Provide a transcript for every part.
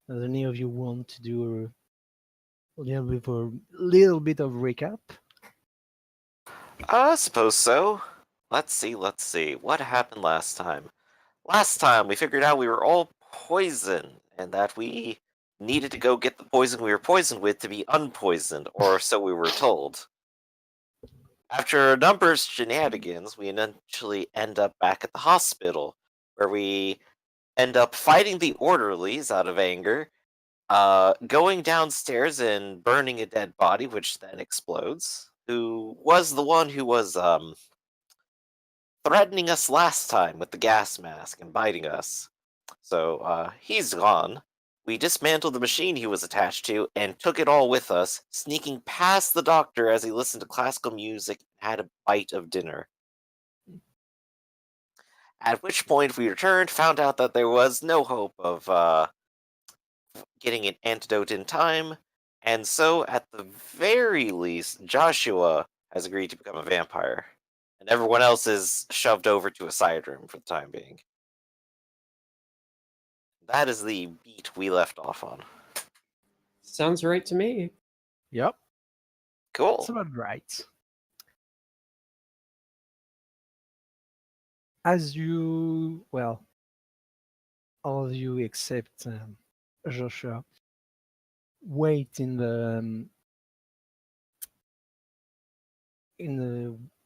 Does any of you want to do a little bit of recap? I suppose so. Let's see. What happened last time? Last time we figured out we were all poisoned and that we needed to go get the poison we were poisoned with to be unpoisoned, or so we were told. After a number of shenanigans, we eventually end up back at the hospital, where we end up fighting the orderlies out of anger, going downstairs and burning a dead body, which then explodes. Who was the one who was threatening us last time with the gas mask and biting us? So he's gone. We dismantled the machine he was attached to and took it all with us, sneaking past the doctor as he listened to classical music and had a bite of dinner. At which point we returned, found out that there was no hope of getting an antidote in time, and so at the very least, Joshua has agreed to become a vampire, and everyone else is shoved over to a side room for the time being. That is the beat we left off on. Sounds right to me. Yep, Cool. that's about right. As you, well, all of you except Joshua, wait in the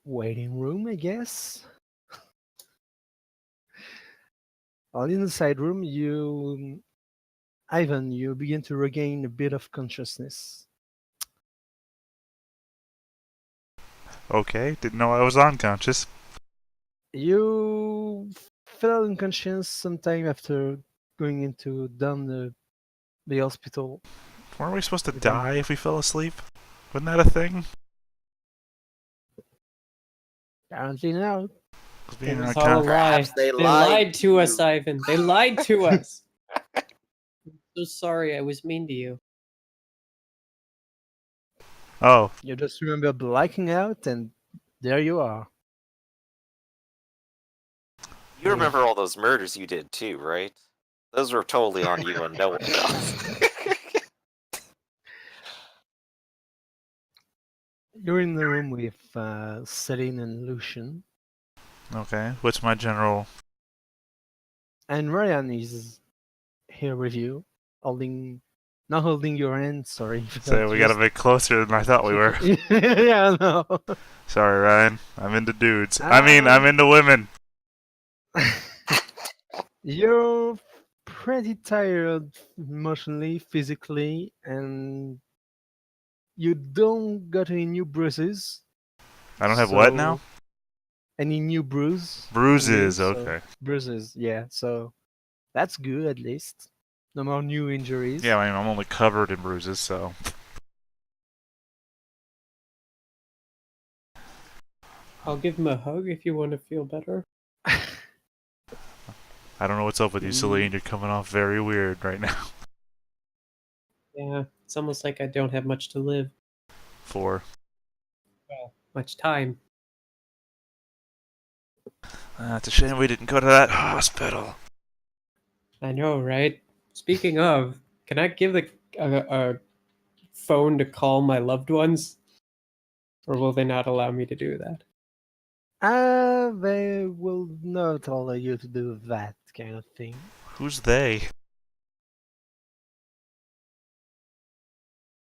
waiting room, I guess. While in the side room, Ivan, you begin to regain a bit of consciousness. Okay, didn't know I was unconscious. You fell unconscious sometime after going into down the hospital. Weren't we supposed to With die if we fell asleep? Wasn't that a thing? Apparently now. Being It was all a unconscious. lie. Perhaps they They lied lied to to us, you. Ivan. They lied to us. I'm so sorry I was mean to you. Oh, You just remember blacking out, and there you are. You remember all those murders you did too, right? Those were totally on you and no one else. You're in the room with Celine and Lucian, okay. What's my general? and Ryan is here with you, not holding your hand. Sorry. So we got a bit closer than I thought we were. Yeah, no. Sorry, Ryan. I'm into dudes. I'm into women. You're pretty tired emotionally, physically, and you don't got any new bruises. I don't have what now? Any new bruises? Bruises. So- Okay. Bruises, yeah. So that's good at least. No more new injuries. Yeah, I mean, I'm only covered in bruises, so. I'll give him a hug if you want to feel better. I don't know what's up with you, Celine. You're coming off very weird right now. Yeah, it's almost like I don't have much to live. For. Much time. It's a shame we didn't go to that hospital. I know, right? Speaking of, can I give a phone to call my loved ones? Or will they not allow me to do that? They will not allow you to do that kind of thing. Who's they?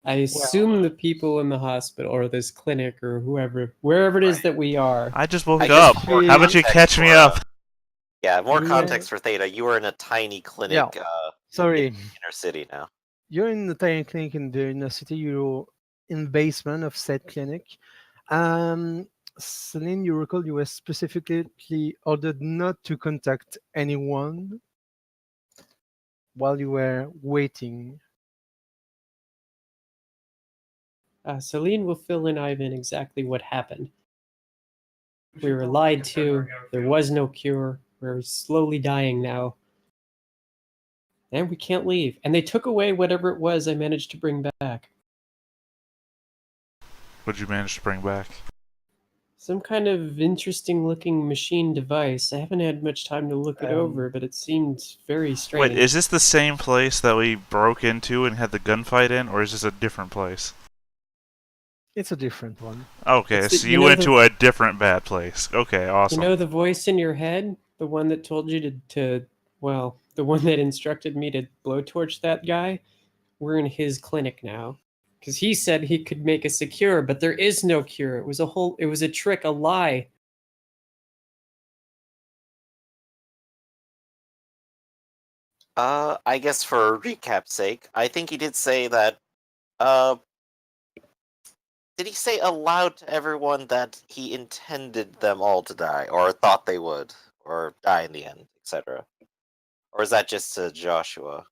I assume the people in the hospital or this clinic or wherever it is that we are. I just woke I guess up. more How about you context catch me for, up? Yeah, more Yeah. context for Theta. You are in a tiny clinic Sorry. in the inner city now. You're in the tiny clinic in the inner city. You're in the basement of said clinic. Celine, you recall you were specifically ordered not to contact anyone while you were waiting. Celine will fill in Ivan exactly what happened. We were lied to. There was no cure. We're slowly dying now. And we can't leave. And they took away whatever it was I managed to bring back. What'd you manage to bring back? Some kind of interesting looking machine device. I haven't had much time to look it over, but it seemed very strange. Wait, is this the same place that we broke into and had the gunfight in, or is this a different place? It's a different one. Okay, It's the- so you you know went the- to a different bad place. Okay, awesome. You know the voice in your head? The one that told you well, the one that instructed me to blowtorch that guy? We're in his clinic now. Because he said he could make us a cure, but there is no cure. It was a trick, a lie. I guess for recap's sake, I think he did say that, uh, did he say aloud to everyone that he intended them all to die, or thought they would, or die in the end, etc.? Or is that just to Joshua?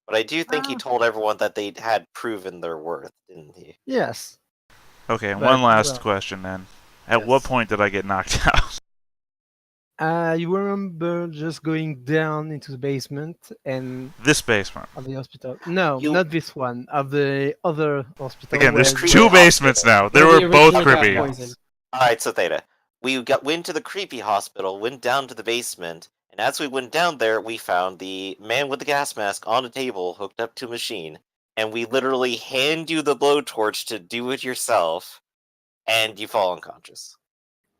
But I do think he told everyone that they had proven their worth, didn't he? Yes. Okay, and But, one last well, question then. At what yes. point did I get knocked out? You remember just going down into the basement and This basement. of the hospital? No, You- not this one. Of the other hospital. Again, there's where Creepy two you- basements hospital. now. They Where we were both originally got creepy. poisoned. Alright, so Theta. Went to the creepy hospital, went down to the basement, and as we went down there, we found the man with the gas mask on a table hooked up to a machine, and we literally hand you the blowtorch to do it yourself, and you fall unconscious.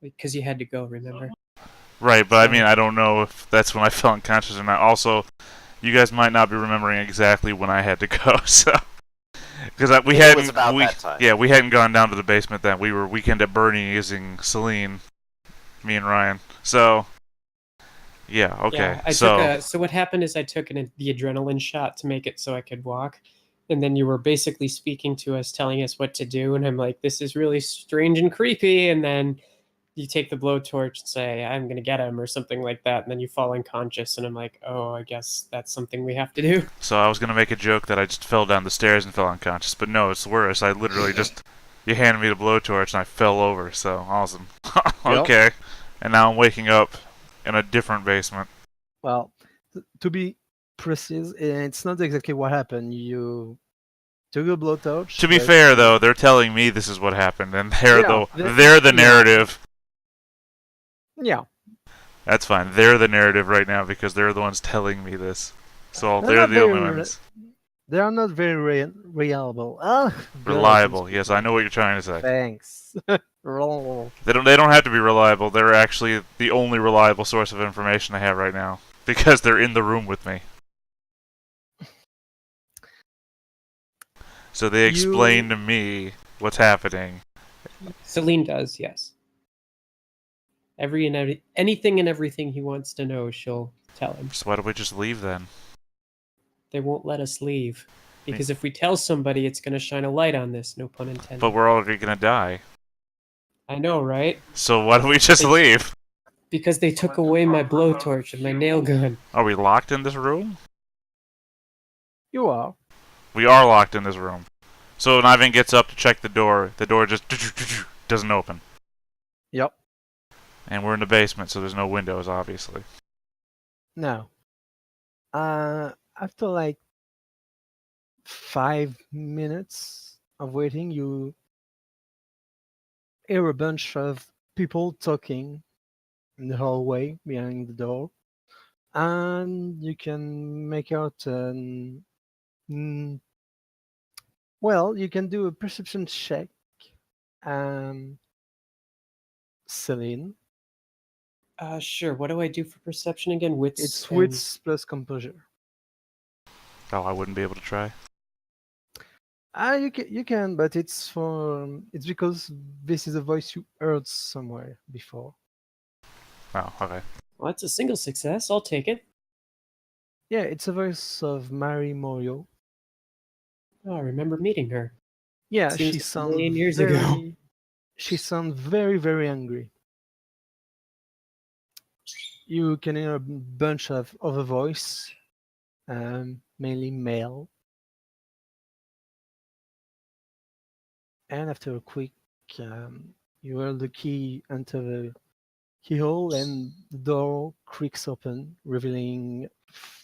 Because you had to go, remember? Right, but I So- mean, I don't know if that's when I fell unconscious or not. Also, you guys might not be remembering exactly when I had to go, so because we It was hadn't about that time. yeah, we hadn't gone down to the basement then. We were weekend at Bernie using Celine, me and Ryan. So yeah, okay. Yeah, so so what happened is I took the adrenaline shot to make it so I could walk, and then you were basically speaking to us, telling us what to do, and I'm like, this is really strange and creepy, and then you take the blowtorch and say, I'm gonna get him or something like that, and then you fall unconscious, and I'm like, oh, I guess that's something we have to do. I was gonna make a joke that I just fell down the stairs and fell unconscious, but no, it's worse. I literally just you handed me the blowtorch and I fell over. So awesome. Okay, and now I'm waking up in a different basement. Well, to be precise, it's not exactly what happened. You took a blowtorch. To be but- fair, though, they're telling me this is what happened, and they're Yeah, they're the yeah. narrative. Yeah. That's fine. They're the narrative right now because they're the ones telling me this. So They're they're not the only very ones. They are not very reliable. Reliable. Yes, I know what you're trying to say. Thanks. Roll. They don't have to be reliable. They're actually the only reliable source of information I have right now because they're in the room with me. So they explain to me what's happening. Celine does, yes. Anything and everything he wants to know, she'll tell him. So why don't we just leave then? They won't let us leave. Because if we tell somebody, it's going to shine a light on this, no pun intended. But we're already gonna die. I know, right? So why don't we just leave? Because they took away my blowtorch and my nail gun. Are we locked in this room? You are. We are locked in this room. So when Ivan gets up to check the door just doesn't open. Yep. And we're in the basement, so there's no windows, obviously. Now, after like 5 minutes of waiting, you hear a bunch of people talking in the hallway behind the door, and you can make out well, you can do a perception check. Celine, Sure. What do I do for perception again? Wits. it's and- wits plus composure. Oh, I wouldn't be able to try. You can, but it's because this is a voice you heard somewhere before. Oh, okay. Well, that's a single success. I'll take it. Yeah, it's a voice of Mary Morio. Oh, I remember meeting her. Yeah, Seems she like a sounds million years very, ago. She sounds very, very angry. You can hear a bunch of other voice, mainly male. And after a quick, you hear the key enter the keyhole, and the door creaks open, revealing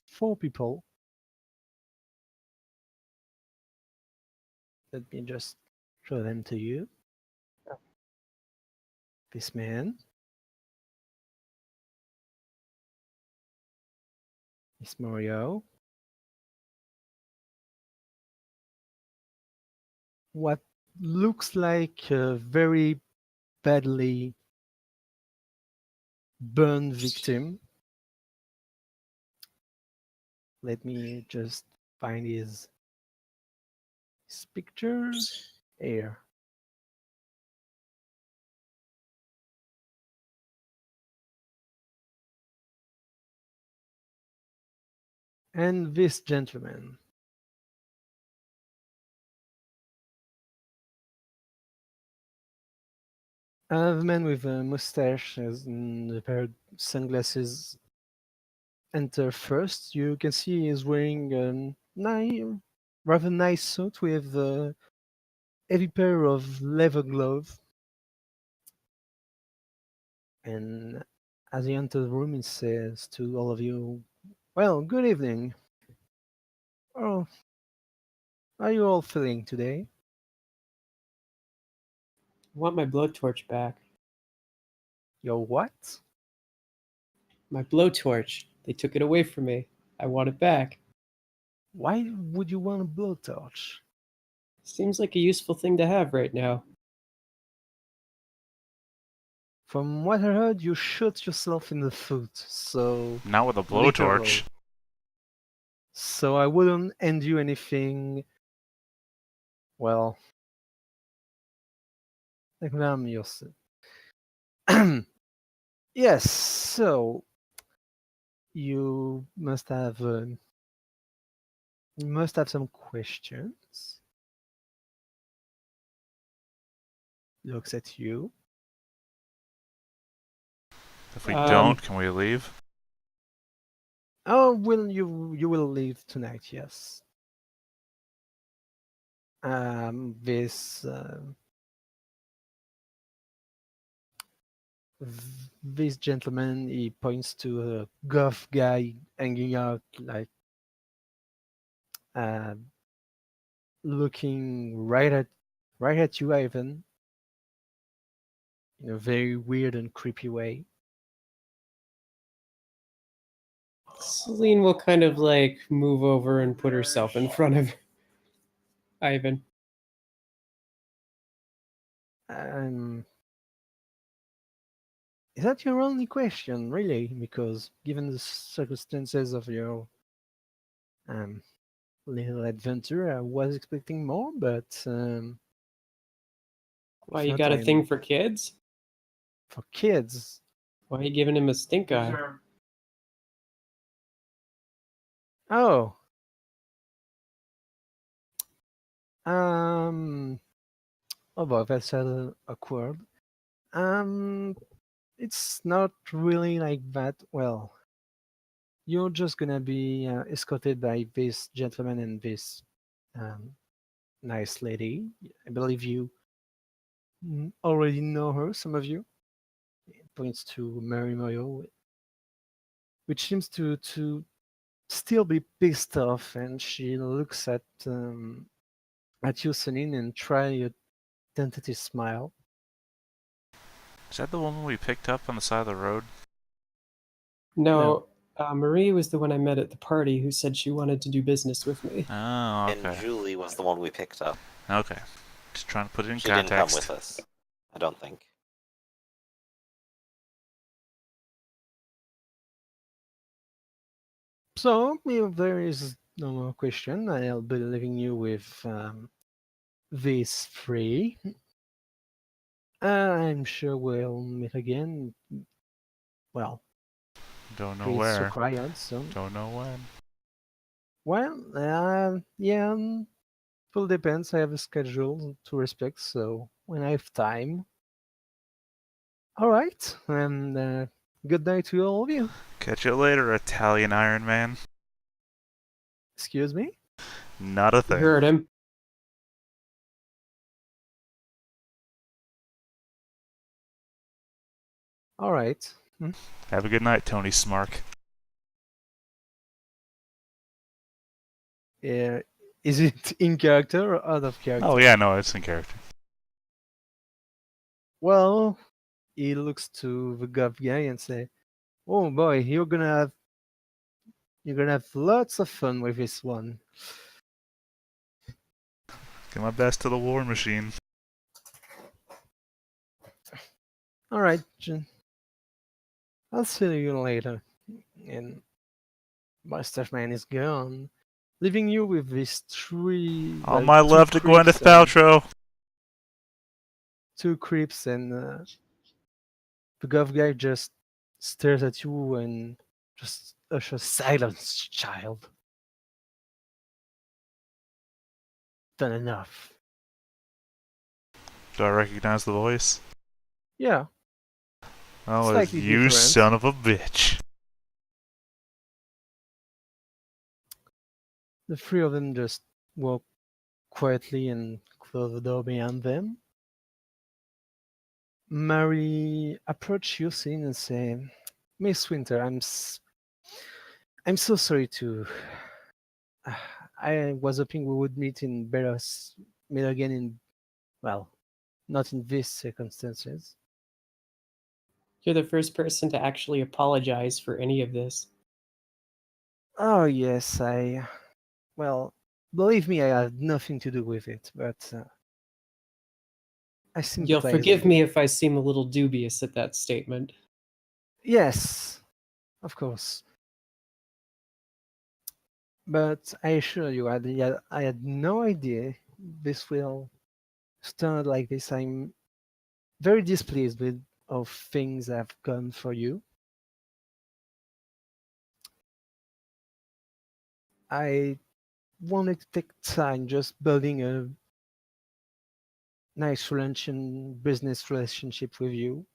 4 people. Let me just show them to you. this man, Miss Mario, what looks like a very badly burned victim. Let me just find his picture here. And this gentleman. The man with a mustache and a pair of sunglasses enter first. You can see he's wearing a rather nice suit with a heavy pair of leather gloves. And as he enters the room, he says to all of you, "Well, good evening. Oh, how are you all feeling today?" I want my blowtorch back. Your what? My blowtorch. They took it away from me. I want it back. Why would you want a blowtorch? Seems like a useful thing to have right now. From what I heard, you shot yourself in the foot, so Not with a literally. blowtorch. So I wouldn't hand you anything. Well, examine yourself. Yes. So you must have some questions. Looks at you. If we Um, don't, can we leave? Oh, will you will leave tonight? Yes. This this gentleman, he points to a goth guy hanging out, like uh, looking right at you, Ivan, in a very weird and creepy way. Celine will kind of like move over and put herself in front of Ivan. Is that your only question, really? Because given the circumstances of your um, little adventure, I was expecting more, but Why, if you not, got a thing I'm for kids? for kids. Why are you giving him a stink eye? Oh, um, oh boy, that's awkward. Um, it's not really like that. Well, you're just gonna be escorted by this gentleman and this um, nice lady. I believe you already know her, some of you. It points to Mary Moyo, which seems to still be pissed off, and she looks at you, Celine, and try a tentative smile. Is that the woman we picked up on the side of the road? No, Marie was the one I met at the party who said she wanted to do business with me. Oh, And okay. Julie was the one we picked up. Okay. Just trying to put it in She didn't come context. with us, I don't think. So, if there is no more question, I'll be leaving you with these three. I'm sure we'll meet again. Well, Don't know please where. Socrates soon. Don't know when. Well, yeah, full depends. I have a schedule to respect, so when I have time. All right, and good night to all of you. Catch you later, Italian Iron Man. Excuse me? Not a You thing. heard him. All right. Have a good night, Tony Smark. Yeah, is it in character or out of character? Oh, yeah, no, it's in character. Well, he looks to the gov guy and say, "Oh boy, you're gonna have lots of fun with this one." Give my best to the war machine. All right, I'll see you later. And Master Man is gone, leaving you with these On my left to Gwyneth Paltrow. Two creeps, and the gov guy just stares at you and just ushers silence, child. Done enough. Do I recognize the voice? Yeah, Oh, it's Slightly you different. son of a bitch. the three of them just walk quietly and close the door behind them. Mary approach Yusin and say, "Miss Winter, I'm so sorry to. I was hoping we would meet again in, well, not in these circumstances." You're the first person to actually apologize for any of this. Oh yes, well, believe me, I had nothing to do with it, but I You'll sympathize. forgive me if I seem a little dubious at that statement. Yes, of course. But I assure you, I had no idea this will turn out like this. I'm very displeased with how things have gone for you. I wanted to take time just building a nice business relationship with you,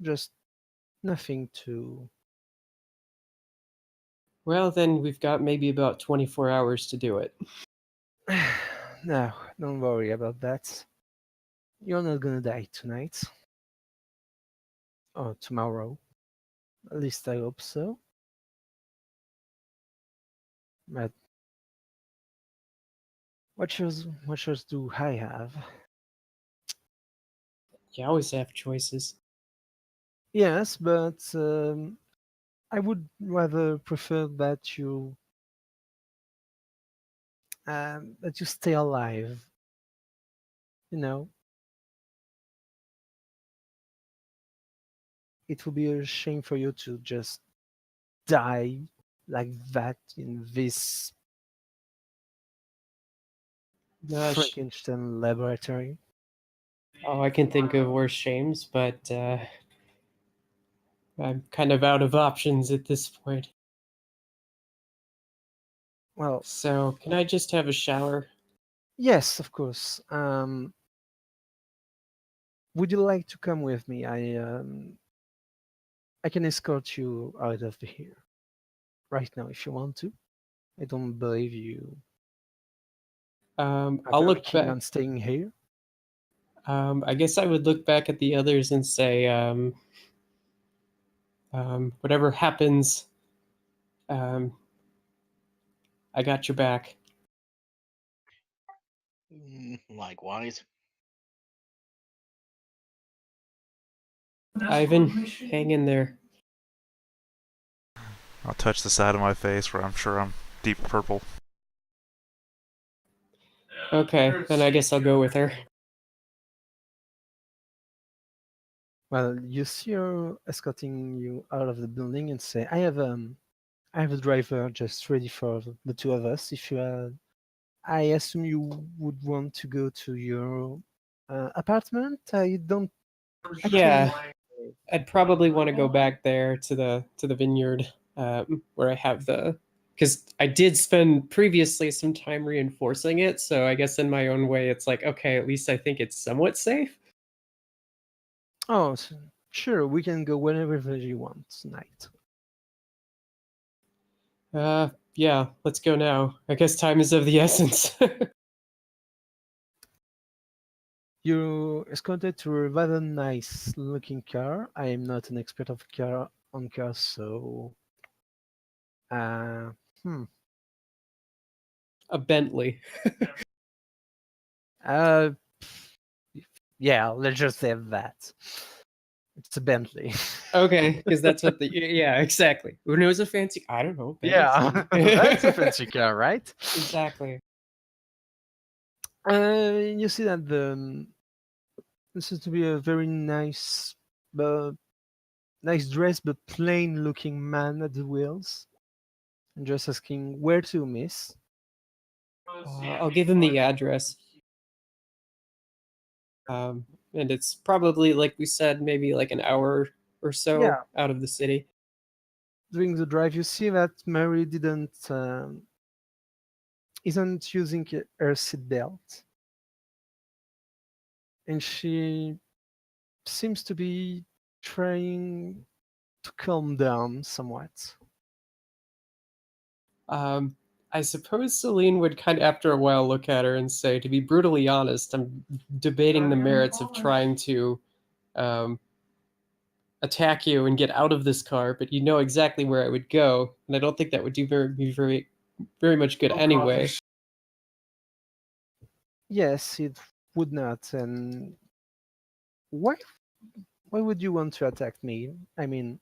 just nothing to. Well, then we've got maybe about 24 hours to do it. No, don't worry about that. You're not gonna die tonight. Or tomorrow. At least I hope so. But what choice do I have? You always have choices. Yes, but I would rather prefer that you stay alive. You know, it would be a shame for you to just die like that in this Frankenstein laboratory. Oh, I can think of worse shames, but I'm kind of out of options at this point. Well, So, can I just have a shower? yes, of course. Would you like to come with me? I can escort you out of here right now if you want to. I don't believe you are I'll very look keen back. on staying here. I guess I would look back at the others and say, whatever happens, I got your back. Likewise. Ivan, hang in there. I'll touch the side of my face where I'm sure I'm deep purple. Okay, then I guess I'll go with her. Well, you see her escorting you out of the building and say, I have a driver just ready for the two of us. If you are, I assume you would want to go to your apartment. I don't. Yeah, I'd probably want to go back there to the vineyard where I have because I did spend previously some time reinforcing it, so I guess in my own way it's like, okay, at least I think it's somewhat safe. Oh, sure. We can go whenever you want tonight. Yeah, let's go now. I guess time is of the essence. You're escorted to a rather nice looking car. I am not an expert on cars, so uh, hmm. A Bentley. Uh, yeah, let's just say that. It's a Bentley. Okay, because that's what the yeah, exactly. Who knows a fancy? I don't know. Yeah, Bentley. that's a fancy car, right? Exactly. You see that this is to be a very nice dress, but plain-looking man at the wheels, and just asking where to, miss. I'll give him the address. And it's probably, like we said, maybe like an hour or so Yeah. out of the city. During the drive, you see that Mary isn't using her seatbelt, and she seems to be trying to calm down somewhat. I suppose Celine would kind of, after a while, look at her and say, to be brutally honest, I'm debating the merits of trying to attack you and get out of this car, but you know exactly where I would go, and I don't think that would do very much good anyway. Yes, it would not. And why? Why would you want to attack me? I mean,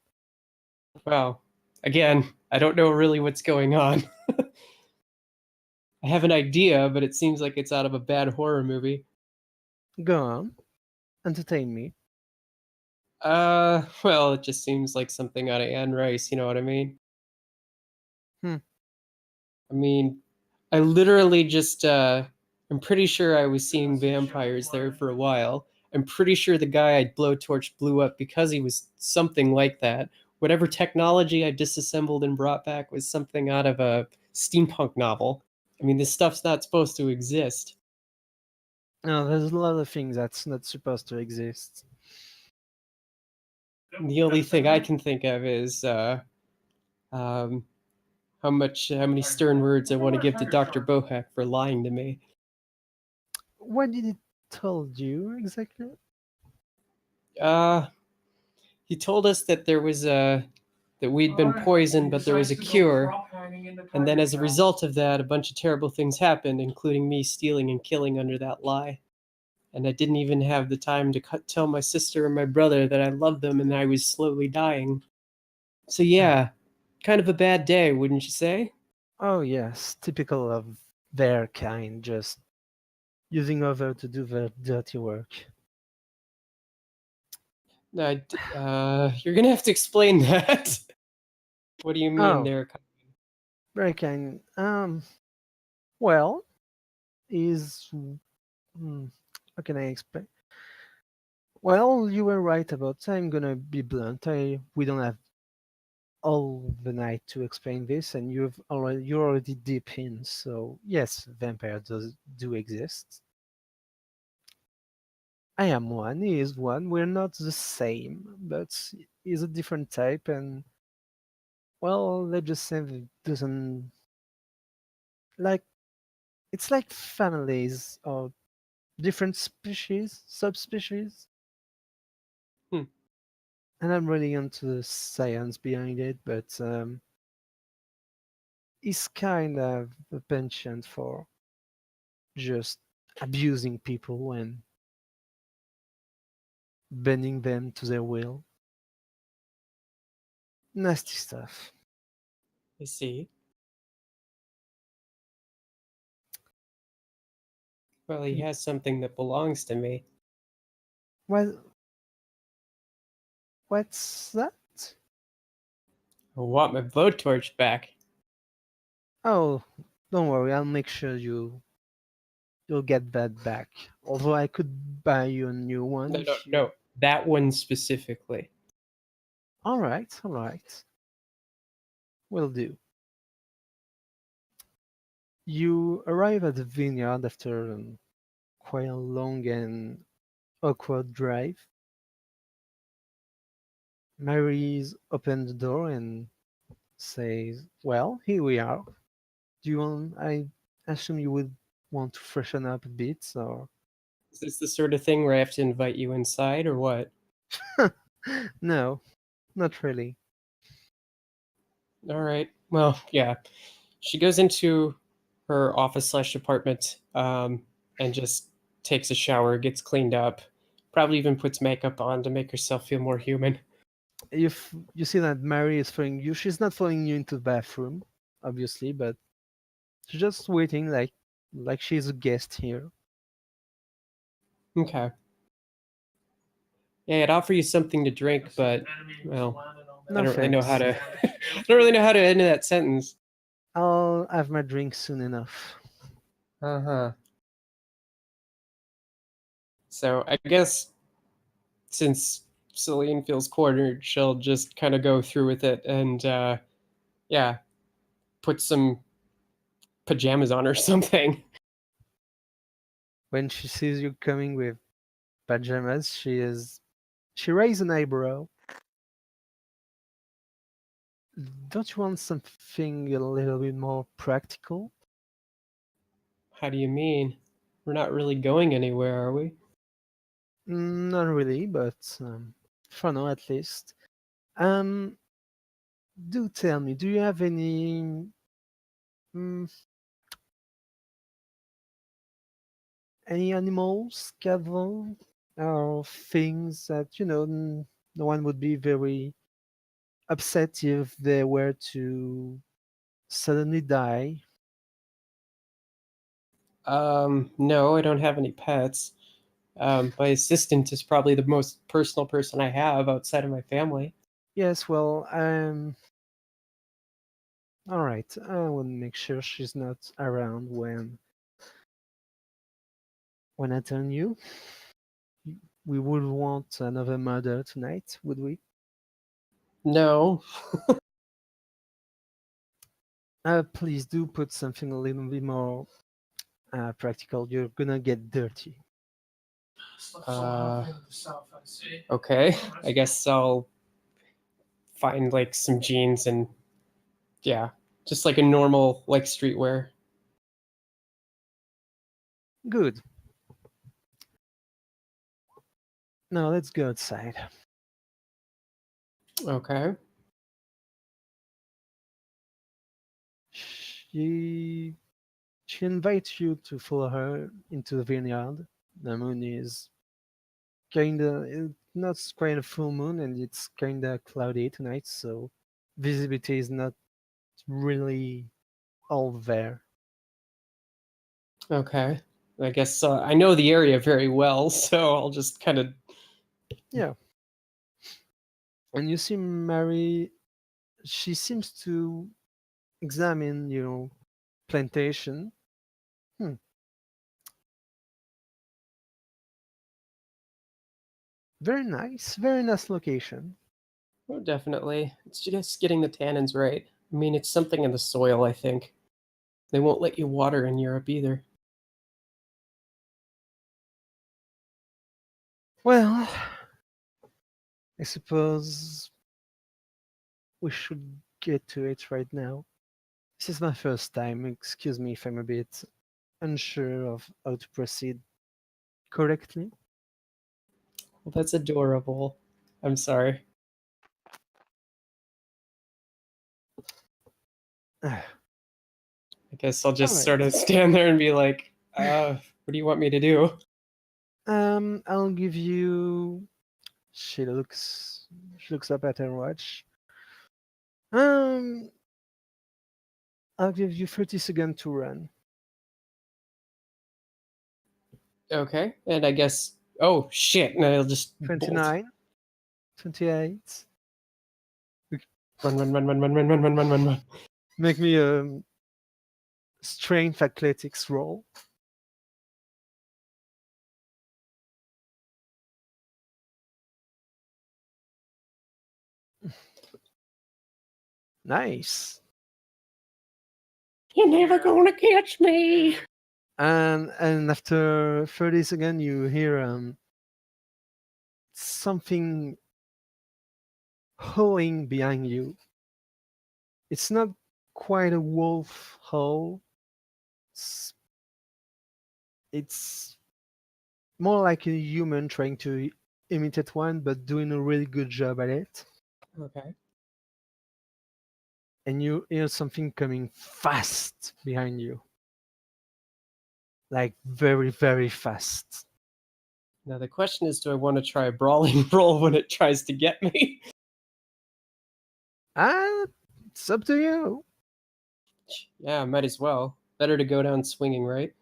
Well, again, I don't know really what's going on. I have an idea, but it seems like it's out of a bad horror movie. go on, entertain me. Well, it just seems like something out of Anne Rice, you know what I mean? Hmm. I mean, I literally just, I'm pretty sure I was seeing vampires there for a while. I'm pretty sure the guy I blowtorched blew up because he was something like that. Whatever technology I disassembled and brought back was something out of a steampunk novel. I mean, this stuff's not supposed to exist. No, there's a lot of things that's not supposed to exist. The only thing I can think of is um, how many stern words I want to give to Dr. Bohak for lying to me. What did it told you exactly? He told us that there was that we'd been poisoned, but there was a cure, and then as a result of that, a bunch of terrible things happened, including me stealing and killing under that lie. And I didn't even have the time to tell my sister and my brother that I loved them and I was slowly dying. So yeah, kind of a bad day, wouldn't you say? Oh yes, typical of their kind, just using other to do their dirty work. You're gonna have to explain that. What do you mean Oh, there? very kind. Well, how can I explain? Well, you were right about. I'm gonna be blunt. We don't have all the night to explain this, and you're already deep in. So yes, vampires do exist. I am one. He is one. We're not the same, but he's a different type, and well, let's just say it doesn't like it's like families or different species, subspecies. Hmm. And I'm really into the science behind it, but it's kind of a penchant for just abusing people and bending them to their will. Nasty stuff. I see. Well, he has something that belongs to me. What? What's that? I want my blowtorch back. Oh, don't worry. I'll make sure you'll get that back. Although I could buy you a new one. No. That one specifically. All right, all right. Will do. You arrive at the vineyard after quite a long and awkward drive. Mary's opened the door and says, "Well, here we are. Do you want? I assume you would want to freshen up a bit, or?" Is this the sort of thing where I have to invite you inside or what? No, not really. All right. Well, yeah. She goes into her office/apartment and just takes a shower, gets cleaned up, Probably even puts makeup on to make herself feel more human. You see that Mary is following you. She's not following you into the bathroom, obviously, but she's just waiting, like she's a guest here. Okay. Yeah, I'd offer you something to drink, but well, No I don't really know how thanks. to. I don't really know how to end that sentence. I'll have my drink soon enough. Uh huh. So I guess since Celine feels cornered, she'll just kind of go through with it and yeah, put some pajamas on or something. When she sees you coming with pajamas, she raises an eyebrow. Don't you want something a little bit more practical? How do you mean? We're not really going anywhere, are we? Not really, but for now at least. Um, do tell me, do you have mm, any animals, cattle, or things that no one would be very upset if they were to suddenly die? No, I don't have any pets. My assistant is probably the most personal person I have outside of my family. Yes, well, all right. I will make sure she's not around when I tell you. We would want another murder tonight, would we? No. Please do put something a little bit more practical. You're gonna get dirty. Uh, okay. I guess I'll find like some jeans and yeah, just like a normal like streetwear. Good. Now let's go outside. Okay. She she invites you to follow her into the vineyard. The moon is kinda not quite a full moon, and it's kinda cloudy tonight, so visibility is not really all there. Okay. I guess I know the area very well, so I'll just kind of. Yeah. And you see Mary, she seems to examine your plantation. Hmm. Very nice location. Oh, definitely. It's just getting the tannins right. I mean, it's something in the soil, I think. They won't let you water in Europe either. Well, I suppose we should get to it right now. This is my first time. Excuse me if I'm a bit unsure of how to proceed correctly. Well, that's adorable. I'm sorry. Ah, I guess I'll all just right. sort of stand there and be like, what do you want me to do? I'll give you. She looks up at her watch. Um, I'll give you 30 seconds to run. Okay. And I guess, oh, shit. And I'll just bolt. 29, 28. Run, run, run, run, run, run, run, run, run, run, run. Make me a strength athletics roll. Nice. You're never gonna catch me. And after 30 seconds, you hear something howling behind you. It's not quite a wolf howl. It's more like a human trying to imitate one, but doing a really good job at it. Okay. And you hear something coming fast behind you. Like very, very fast. Now the question is, do I want to try a brawling roll when it tries to get me? It's up to you. Yeah, might as well. Better to go down swinging, right?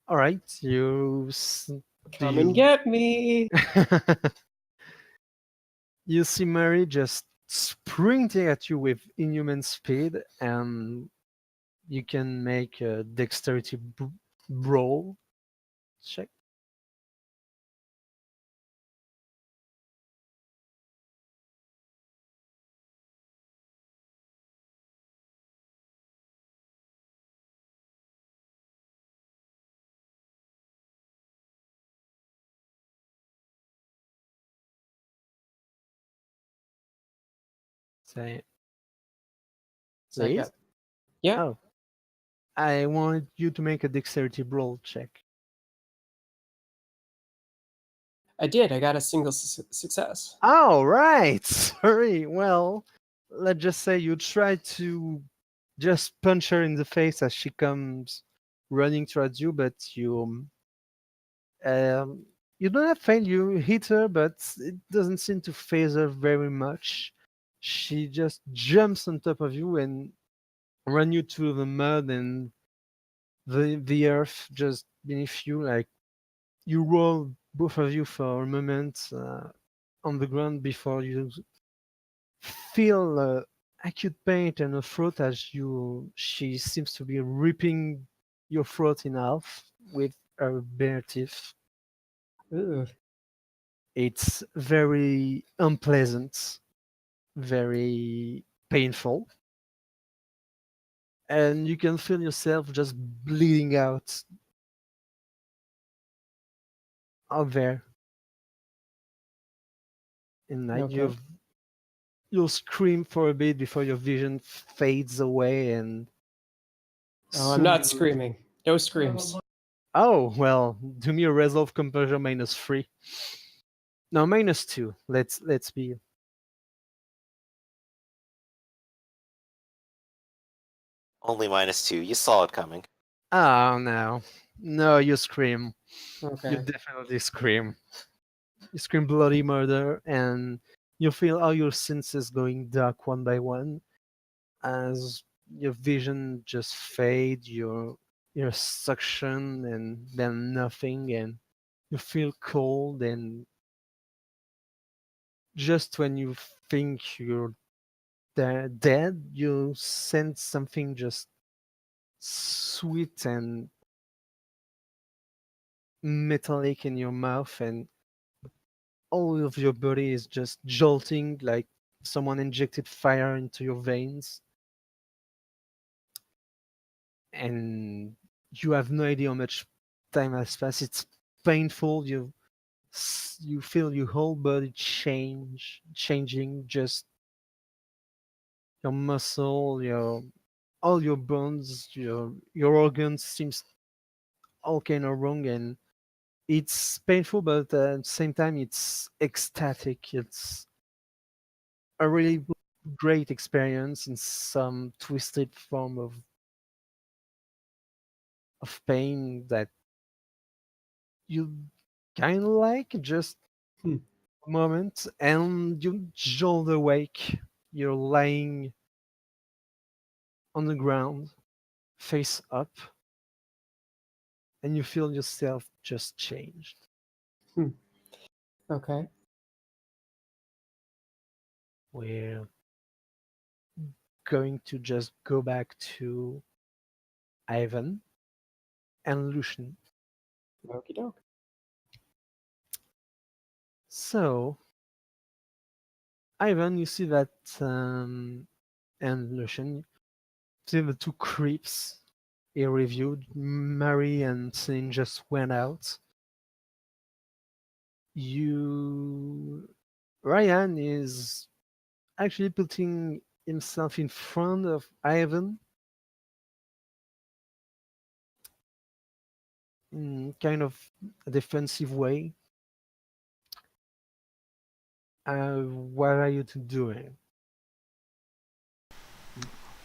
All right, Come and get me! You see Mary just sprinting at you with inhuman speed, and you can make a dexterity roll check. Say, So I please. got, yeah, Oh, I wanted you to make a dexterity roll check. I did. I got a single success. Oh, right. Sorry. Well, let's just say you try to just punch her in the face as she comes running towards you, but um, you do not fail. You hit her, but it doesn't seem to phase her very much. She just jumps on top of you and run you to the mud and the earth just beneath you. Like you roll both of you for a moment on the ground before you feel acute pain in her throat as she seems to be ripping your throat in half with her bare teeth. Ooh. It's very unpleasant, very painful, and you can feel yourself just bleeding out there. In night, Okay. you'll scream for a bit before your vision fades away, and Oh, I'm not soon screaming. No screams. Oh, well, do me a resolve composure -3. No, -2. Let's be. Only -2. You saw it coming. Oh no. No, you scream. You Okay. definitely scream. You scream bloody murder, and you feel all your senses going dark one by one as your vision just fade, your suction, and then nothing, and you feel cold, and just when you think you're dead, you sense something just sweet and metallic in your mouth, and all of your body is just jolting like someone injected fire into your veins. And you have no idea how much time has passed. It's painful. You feel your whole body changing, just your muscle, your all your bones, your organs seems all kind of wrong, and it's painful, but at the same time it's ecstatic. It's a really great experience in some twisted form of pain that you kind of like just Hmm. a moment, and you jolt awake. You're lying on the ground, face up, and you feel yourself just changed. Okay. We're going to just go back to Ivan and Lucian. Okie doke. So, Ivan, you see that, and Lucian, see the two creeps he reviewed. Mary and Sin just went out. Ryan is actually putting himself in front of Ivan in kind of a defensive way. What are you two doing?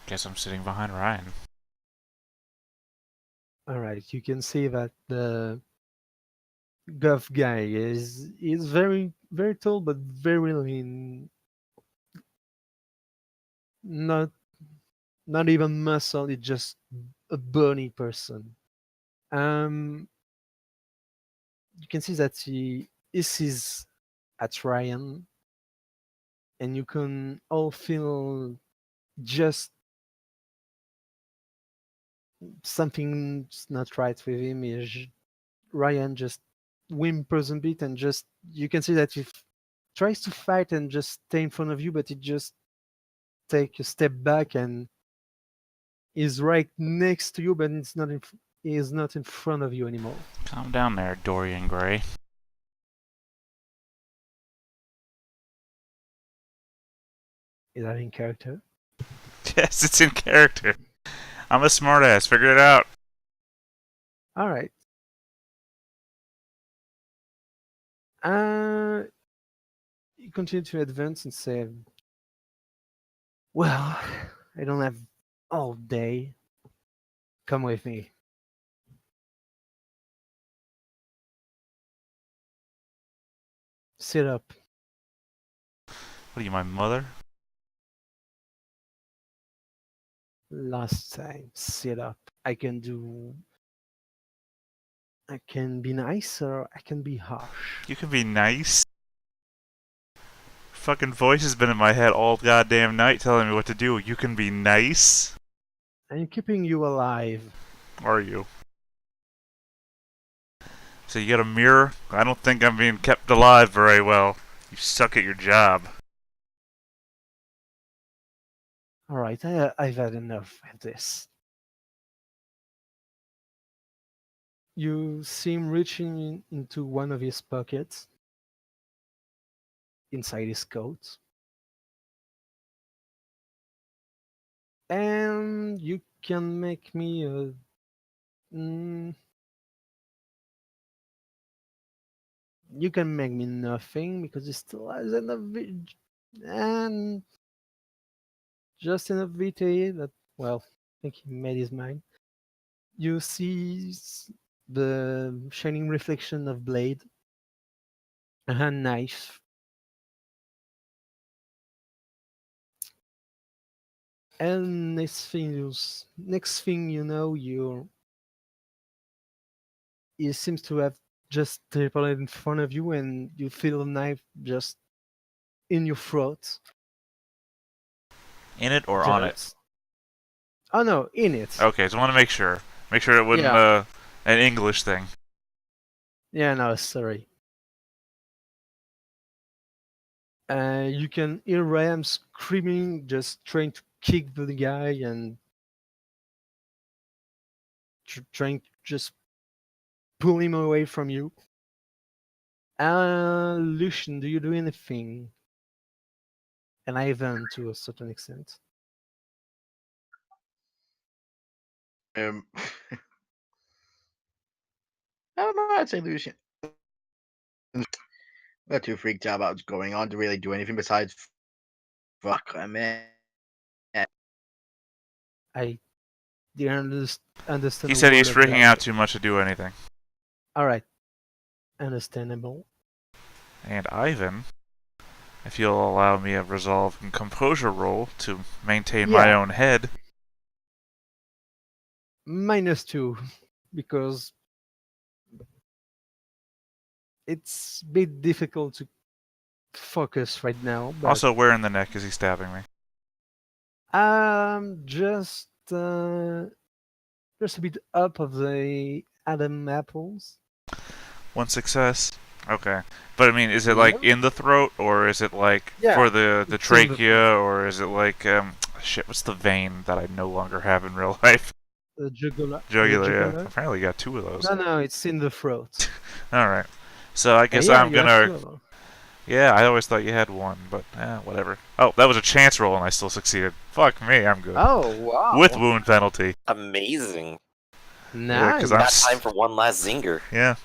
Guess I'm sitting behind Ryan. All right, you can see that the Guff guy is very tall but very lean. Not not even muscle. It's just a bony person. Um, you can see that he hisses at Ryan, and you can all feel just something's not right with him. Ryan just whimpers a bit, and just you can see that he tries to fight and just stay in front of you, but he just take a step back and is right next to you, but he is not in front of you anymore. Calm down there, Dorian Gray. Is that in character? Yes, it's in character. I'm a smartass. Figure it out. All right. You continue to advance and say, "Well, I don't have all day. Come with me." Sit up. What are you, my mother? Last time, sit up. I can be nice or I can be harsh. You can be nice. Fucking voice has been in my head all goddamn night telling me what to do. You can be nice? I'm keeping you alive. Are you? So you got a mirror? I don't think I'm being kept alive very well. You suck at your job. All right, I've had enough of this. You see him reaching into one of his pockets inside his coat. And you can make me a. You can make me nothing because he still has enough. And just enough VTA that, well, I think he made his mind. You see the shining reflection of blade, a hand knife, and next thing you know, he seems to have just teleported in front of you, and you feel the knife just in your throat. In it or on it? Just- Oh no, in it. Okay, so I want to make sure. Make sure it wasn't Yeah. an English thing. Yeah, no, sorry. You can hear Ram screaming, just trying to kick the guy and trying to just pull him away from you. Lucian, do you do anything? And Ivan, to a certain extent. Um, I don't know. I'd say Lucian. We're too freaked out about what's going on to really do anything besides fuck. I mean, I didn't understand. He a said word he's of freaking that. out too much to do anything. All right, understandable. And Ivan, if you'll allow me a resolve and composure roll to maintain my Yeah. own head. -2, because it's a bit difficult to focus right now. But Also, where in the neck is he stabbing me? just a bit up of the Adam apples. One success. Okay. But I mean, is it like in the throat, or is it like Yeah, for the it's in the trachea, or is it like shit? What's the vein that I no longer have in real life? The jugular. Jugular. The Yeah. jugular. Apparently, you got two of those. No, it's in the throat. All right. So I guess Yeah, I'm you have gonna. two of them. Yeah, I always thought you had one, but whatever. Oh, that was a chance roll, and I still succeeded. Fuck me, I'm good. Oh wow! With wound penalty. Amazing. Yeah, 'cause Nice. I'm Got time for one last zinger. Yeah.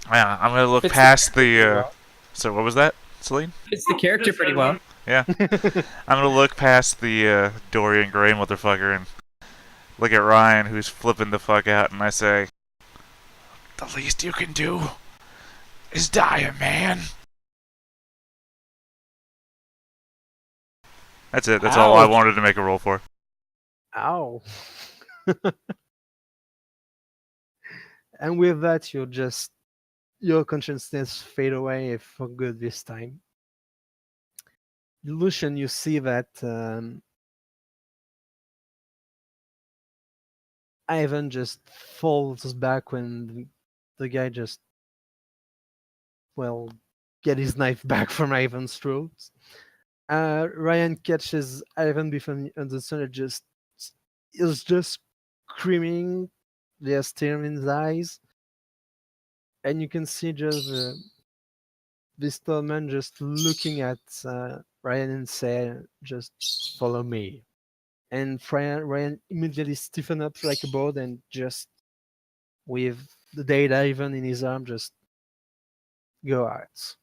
Yeah, I'm gonna look Fits the past character pretty the. well. So what was that, Celine? Fits the character pretty well. Yeah. I'm gonna look past the Dorian Gray motherfucker and look at Ryan, who's flipping the fuck out, and I say, "The least you can do is die a man." That's it. That's all I Ouch. wanted to make a roll for. Ow. And with that, your consciousness fade away for good this time. Lucian, you see that Ivan just falls back when the guy just, well, get his knife back from Ivan's throat. Ryan catches Ivan before the sun is just screaming. There's tears in his eyes, and you can see just this tall man just looking at Ryan and say, "Just follow me." And Ryan immediately stiffen up like a board and just, with the dead Ivan in his arm, just go out.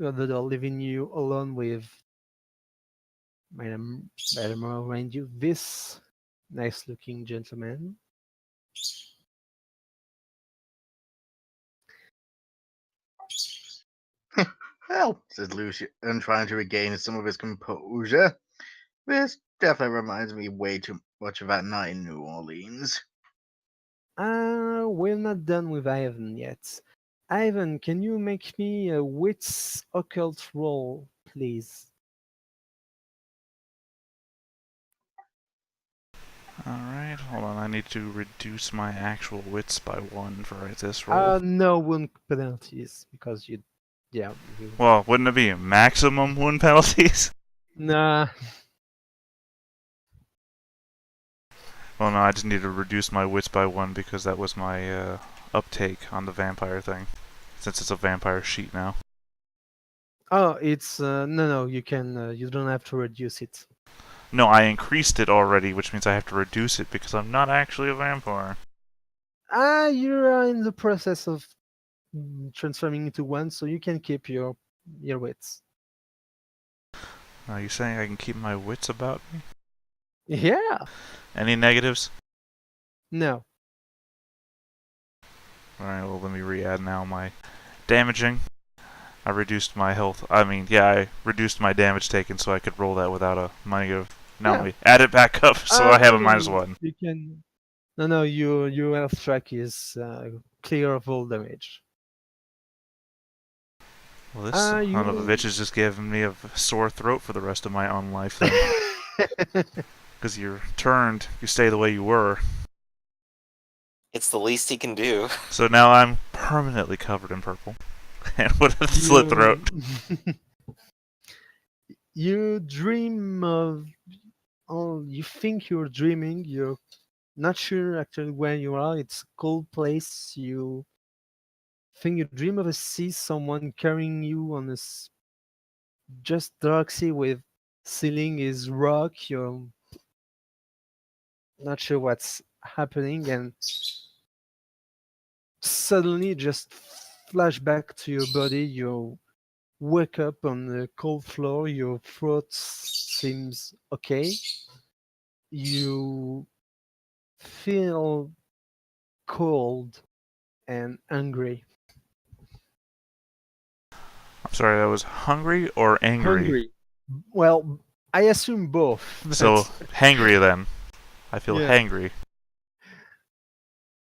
Go out the door, leaving you alone with Madam around you. This nice looking gentleman. Well, says Lucian, trying to regain some of his composure. This definitely reminds me way too much of that night in New Orleans. We're not done with Ivan yet. Ivan, can you make me a wits occult roll, please? Alright, hold on. I need to reduce my actual wits by 1 for this roll. No wound penalties because you. Well, wouldn't it be maximum wound penalties? Nah. Well, no, I just need to reduce my wits by 1 because that was my uptake on the vampire thing. Since it's a vampire sheet now. Oh, it's no. You can. You don't have to reduce it. No, I increased it already, which means I have to reduce it because I'm not actually a vampire. You're in the process of transforming into one, so you can keep your wits. Are you saying I can keep my wits about me? Yeah. Any negatives? No. Alright, well, let me re-add now my damaging. I reduced my health. I reduced my damage taken so I could roll that without a negative. Now let me add it back up so I have a -1. You can. No. Your health track is clear of all damage. Well, this son of a bitch is just giving me a sore throat for the rest of my own life then. Because you're turned, you stay the way you were. It's the least he can do. So now I'm permanently covered in purple. And with a slit throat. You dream of. Oh, you think you're dreaming. You're not sure actually where you are. It's a cold place. You think you dream of a sea, someone carrying you on this just dark sea with ceiling is rock. You're not sure what's happening, and suddenly just flash back to your body. You wake up on the cold floor. Your throat seems okay. You feel cold and angry. I'm sorry, I was hungry or angry? Hungry. Well, I assume both. So, hangry then. I feel hangry.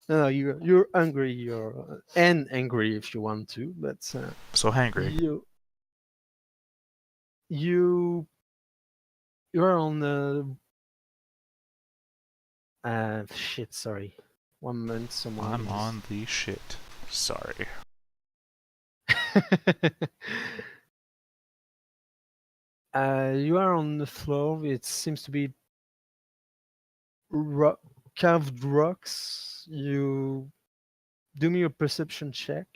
No, you're hungry. You're and angry if you want to, but so hangry. You're on the shit. Sorry, 1 month. Someone. I'm on the shit. Sorry. You are on the floor. It seems to be carved rocks. You do me a perception check.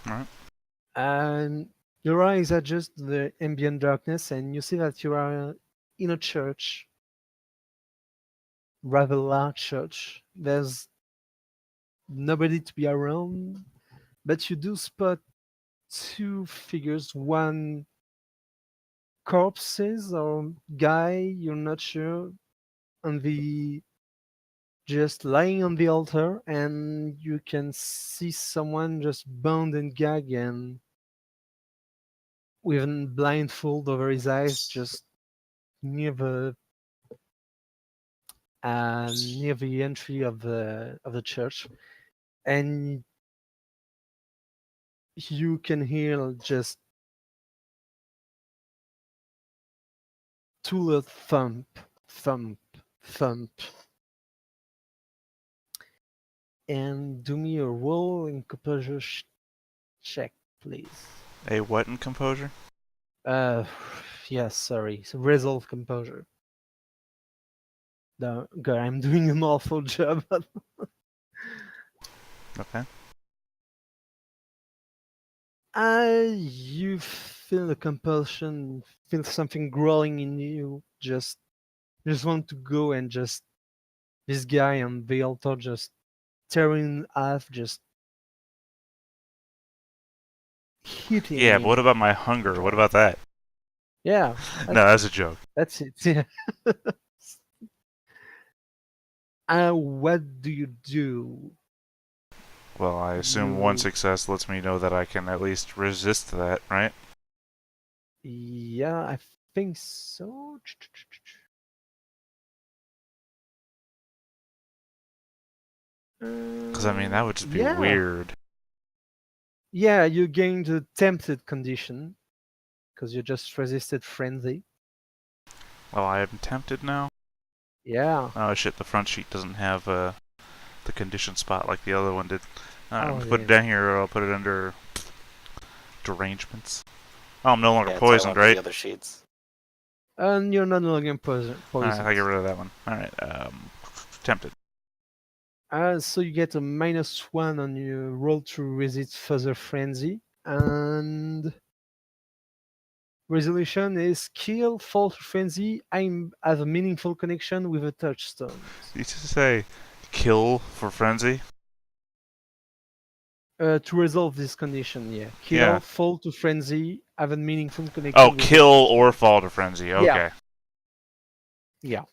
Alright. And your eyes adjust the ambient darkness, and you see that you are in a church, rather large church. There's nobody to be around, but you do spot two figures, one corpses or guy, you're not sure, on the just lying on the altar, and you can see someone just bound and gagged and with a blindfold over his eyes, just near the near the entry of the church, and you can hear just to a thump, thump, thump. And do me a roll and composure check, please. A what in composure? Yes, sorry. So resolve composure. No, God, I'm doing an awful job. Okay. You feel a compulsion, feel something growing in you. Just want to go and just this guy on the altar just tearing half, just hitting Yeah, but him. what about my hunger? What about that? Yeah, No, that's a joke. that's it. Yeah. What do you do? Well, I assume one You, success lets me know that I can at least resist that, right? yeah, I think so. Because, I mean, that would just be Yeah, weird. yeah, you gained the tempted condition because you just resisted frenzy. Well, I am tempted now. Yeah. Oh, shit, the front sheet doesn't have the condition spot like the other one did. Alright, I'm Oh, gonna put yeah. it down here, or I'll put it under derangements. Oh, I'm no longer Yeah, it's all poisoned, under right? the other sheets. And you're not longer poisoned. Alright, I get rid of that one. Alright, tempted. So you get a -1 on your roll to resist further frenzy, and resolution is kill, fall to frenzy. I have a meaningful connection with a touchstone. Did you just say kill for frenzy? To resolve this condition, yeah. Kill, Yeah. fall to frenzy, have a meaningful connection. Oh, with kill a or touchstone. fall to frenzy. Okay. Yeah.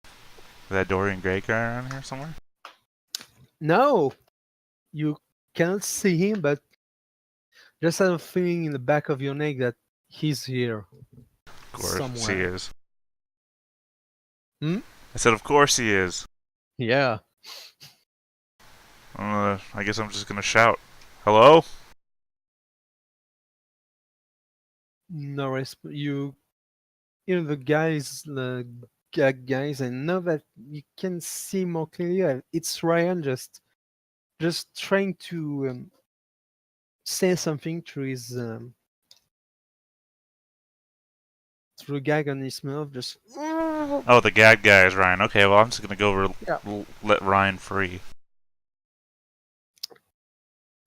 Is that Dorian Gray guy around here somewhere? No, you cannot see him, but just have a feeling in the back of your neck that he's here Of course, somewhere. he is. Hmm? I said, of course he is. Yeah. I guess I'm just gonna shout. Hello? No resp- you know the guys, the gag guys, and now that you can see more clearly, it's Ryan just trying to say something through his through a gag on his mouth. Just Oh, the gag guy is Ryan. Okay, well, I'm just gonna go over Yeah. let Ryan free.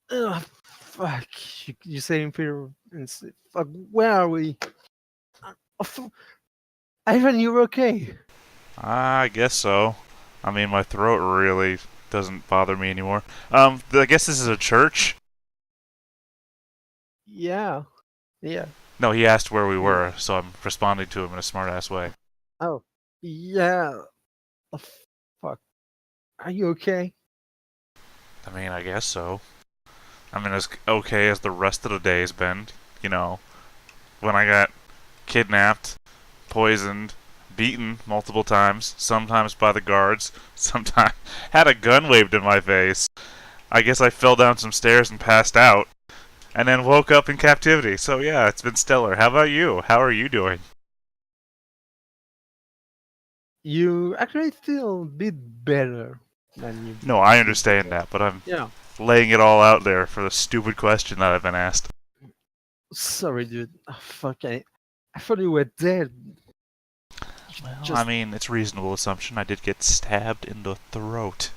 ugh, fuck. You say in fear and say, fuck. Where are we? Ivan, you're okay. I guess so. I mean, my throat really doesn't bother me anymore. I guess this is a church? Yeah. Yeah. No, he asked where we were, so I'm responding to him in a smart-ass way. Oh. Yeah. Oh, fuck. Are you okay? I mean, I guess so. I mean, as okay as the rest of the day's been. You know, when I got kidnapped, poisoned, beaten multiple times, sometimes by the guards, sometimes had a gun waved in my face. I guess I fell down some stairs and passed out, and then woke up in captivity. So yeah, it's been stellar. How about you? How are you doing? You actually feel a bit better than you. No, I understand that, but I'm Yeah. laying it all out there for the stupid question that I've been asked. Sorry, dude. Oh, fuck. I thought you were dead. Well, Just- I mean, it's a reasonable assumption. I did get stabbed in the throat.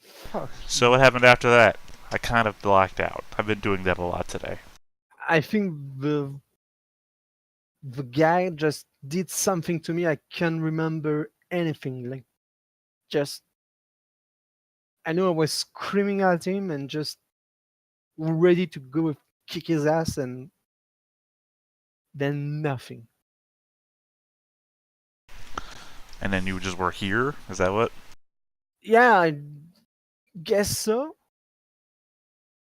Fuck. So what happened after that? I kind of blacked out. I've been doing that a lot today. I think the guy just did something to me. I can't remember anything. Like, just I know I was screaming at him and just ready to go kick his ass, and then nothing. And then you just were here? Is that what? Yeah, I guess so.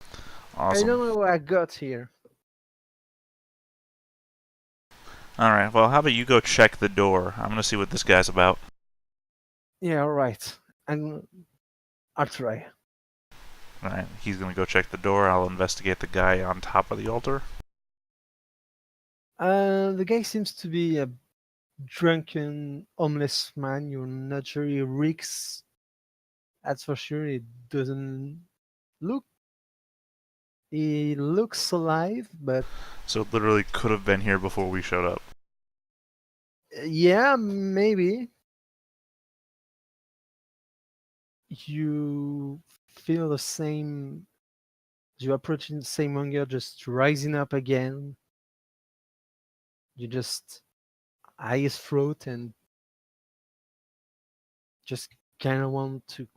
I Awesome. don't know how I got here. Alright, well, how about you go check the door? I'm gonna see what this guy's about. Yeah, all right. I'll try. Alright, he's gonna go check the door. I'll investigate the guy on top of the altar. The guy seems to be a drunken, homeless man. You're not sure he reeks. That's for sure. It doesn't look. He looks alive, but So it literally could have been here before we showed up. yeah, maybe. You feel the same. You approaching the same hunger, just rising up again. You just eye his throat and just kind of want to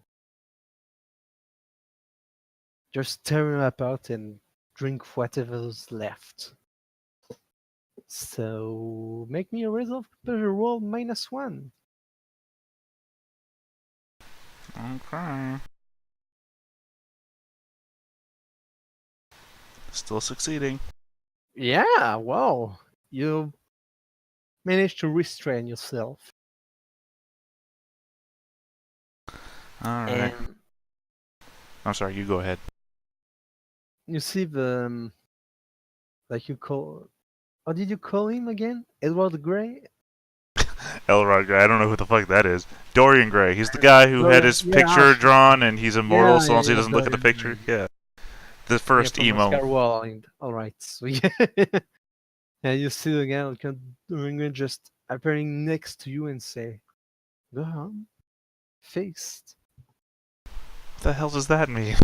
just tear him apart and drink whatever's left. So make me a resolve pleasure roll -1. Okay. Still succeeding. Yeah, wow. You managed to restrain yourself. Alright. And I'm sorry, you go ahead. you see the like you call, how did you call him again? Edward Gray? Elrod Gray, I don't know who the fuck that is. Dorian Gray, he's the guy who had his Yeah, picture drawn and he's immortal so long as he yeah, doesn't look at the Dorian picture. Gray. Yeah. The first from emo. Oscar Wilde. All right, so yeah. And you see the guy Dorian Gray just appearing next to you and say, "Go on, feast. What the hell does that mean?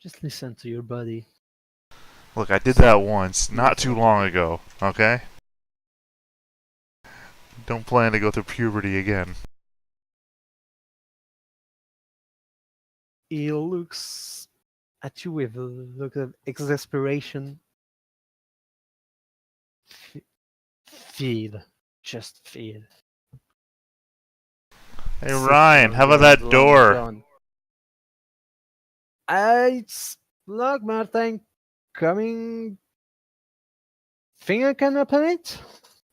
Just listen to your body." Look, I did that once, not too long ago, okay? Don't plan to go through puberty again. He looks at you with a look of exasperation. Feed. Just feed. Hey Ryan, how about that door? It's look, Martin, coming. Think I can open it?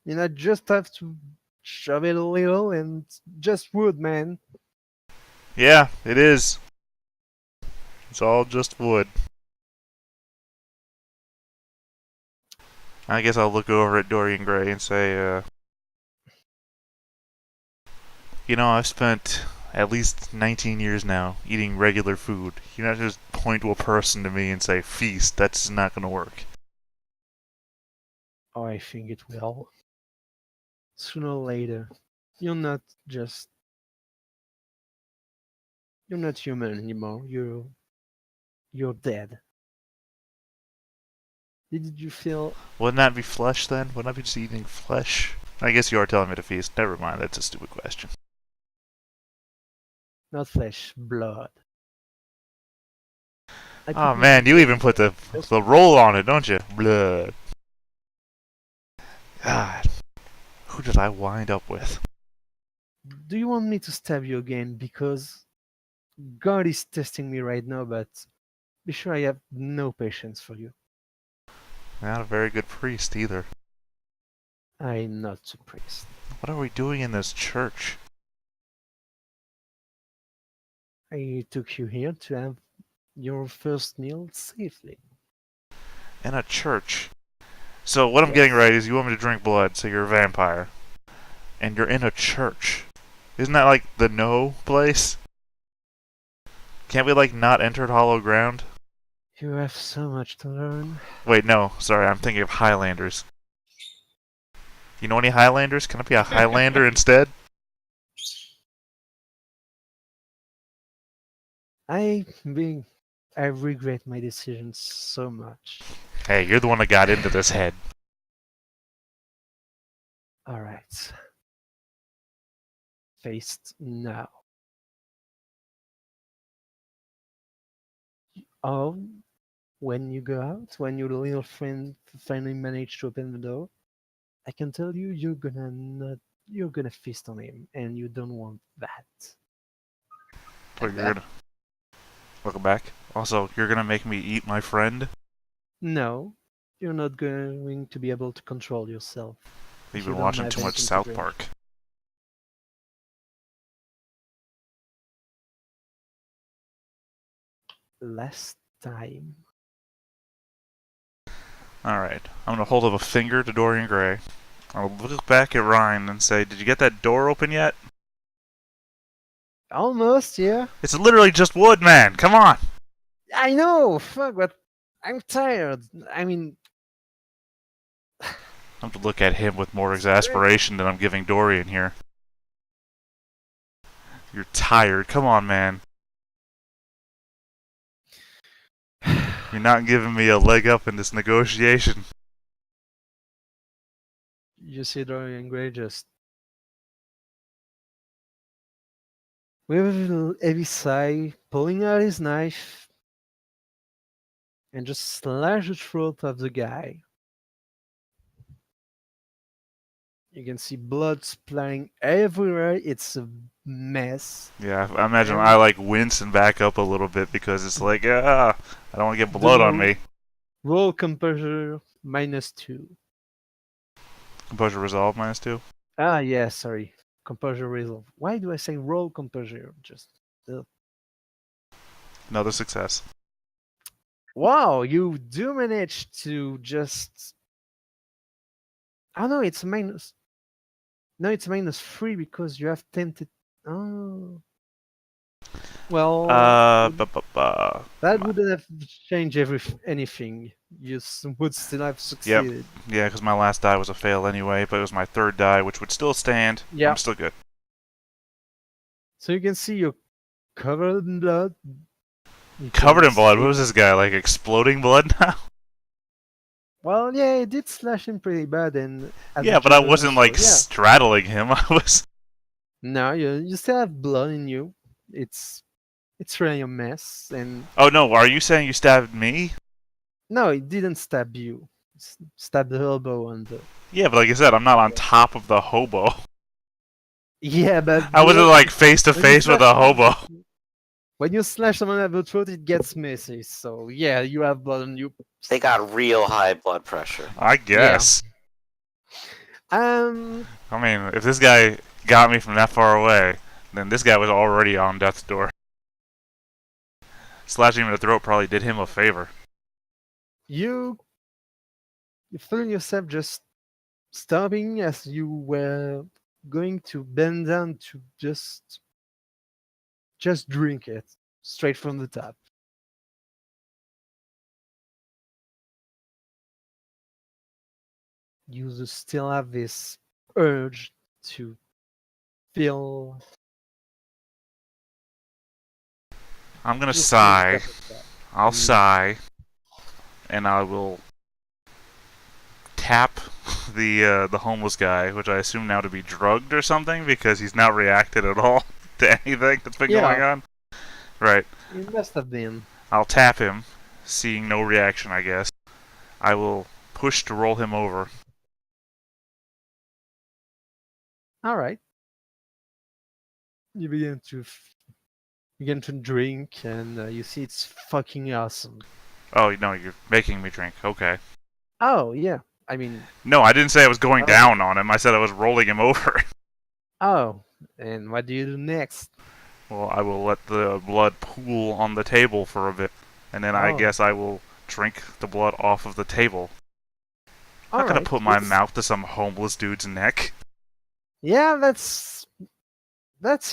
I just have to shove it a little and just wood, man. Yeah, it is. It's all just wood. I guess I'll look over at Dorian Gray and say, I've spent at least 19 years now eating regular food. You're not just point to a person to me and say, feast. That's not gonna work. Oh, I think it will. Sooner or later. You're not just. You're not human anymore. You're dead. Did you feel? Wouldn't that be flesh then? Wouldn't I be just eating flesh? I guess you are telling me to feast. Never mind, that's a stupid question. Not flesh, blood. Oh man, you even put the roll on it, don't you? Blood. God, who did I wind up with? Do you want me to stab you again? Because God is testing me right now, but be sure I have no patience for you. Not a very good priest either. I'm not a priest. What are we doing in this church? I took you here to have your first meal safely. In a church. So what I'm getting right is you want me to drink blood, so you're a vampire. And you're in a church. Isn't that like the no place? Can't we like not enter hollow ground? You have so much to learn. Wait, no, sorry, I'm thinking of Highlanders. You know any Highlanders? Can I be a Highlander instead? I regret my decisions so much. Hey, you're the one that got into this head. Alright. Faced now. Oh, when you go out, when your little friend finally managed to open the door, I can tell you, you're gonna feast on him, and you don't want that. But you're gonna welcome back. Also, you're gonna make me eat my friend. No, you're not going to be able to control yourself You've if you been don't watching have too much anything to South drink. Park. Last time. Alright, I'm gonna hold up a finger to Dorian Gray. I'll look back at Ryan and say, did you get that door open yet? Almost, yeah. It's literally just wood, man! Come on! I know, fuck, but I'm tired. I mean, I have to look at him with more exasperation than I'm giving Dorian here. You're tired. Come on, man. You're not giving me a leg up in this negotiation. you see Dorian Gray just with a little heavy sigh, pulling out his knife and just slash the throat of the guy. You can see blood splattering everywhere. It's a mess. Yeah, I imagine And I like wince and back up a little bit because it's like, I don't want to get blood on me. Roll composure -2. Composure resolve -2. Ah, yeah, sorry. Composure resolve. Why do I say roll composure? Just. Another success. Wow, you do manage to just. Oh no, it's minus. No, it's -3 because you have tempted. Oh. Well, that wouldn't have changed anything. You would still have succeeded. Yeah, because my last die was a fail anyway, but it was my third die, which would still stand. Yeah. I'm still good. So you can see you're covered in blood. Covered in blood? What was this guy, like exploding blood now? Well, yeah, it did slash him pretty bad, and Yeah, but I wasn't like straddling him. I was. No, you still have blood in you. It's really a mess, and Oh no, are you saying you stabbed me? no, it didn't stab you. Stab the elbow on the. Yeah, but like I said, I'm not on top of the hobo. Yeah, but I wasn't like face to face with a hobo. When you slash someone at the throat, it gets messy. So yeah, you have blood on you. They got real high blood pressure. I guess. I mean, if this guy got me from that far away, then this guy was already on death's door. Slashing him in the throat probably did him a favor. You feel yourself just stopping as you were going to bend down to just drink it straight from the tap. You still have this urge to feel. I'm gonna sigh. I'll sigh, and I will tap the homeless guy, which I assume now to be drugged or something because he's not reacted at all to anything that's been going on. Right. It must have been. I'll tap him, seeing no reaction, I guess. I will push to roll him over. All right. You begin to drink, and you see it's fucking awesome. Oh no, you're making me drink. Okay. Oh yeah, I mean. No, I didn't say I was going down on him. I said I was rolling him over. Oh, and what do you do next? Well, I will let the blood pool on the table for a bit, and then I guess I will drink the blood off of the table. I'm not gonna put my mouth to some homeless dude's neck. Yeah, that's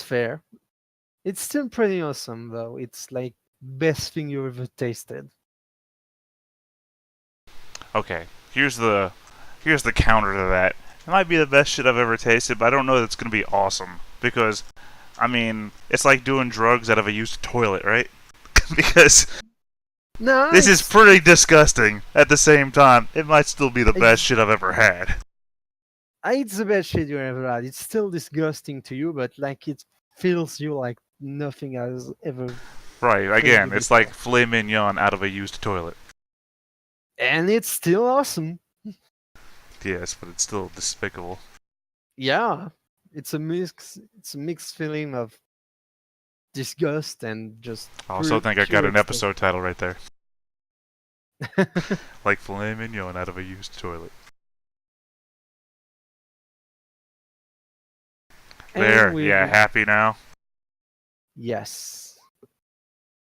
fair. It's still pretty awesome, though. It's like best thing you ever tasted. Okay, here's the counter to that. It might be the best shit I've ever tasted, but I don't know that it's gonna be awesome because, I mean, it's like doing drugs out of a used toilet, right? Because no, this is pretty disgusting. At the same time, it might still be the best shit I've ever had. It's the best shit you ever had. It's still disgusting to you, but like it fills you like nothing has ever. Right, again, Pretty it's like before. filet mignon out of a used toilet. And it's still awesome. Yes, but it's still despicable. Yeah, it's a mix. It's a mixed feeling of disgust and just. I also think I got pure an ecstasy. episode title right there. Like filet mignon out of a used toilet. And There, we yeah, happy now? Yes.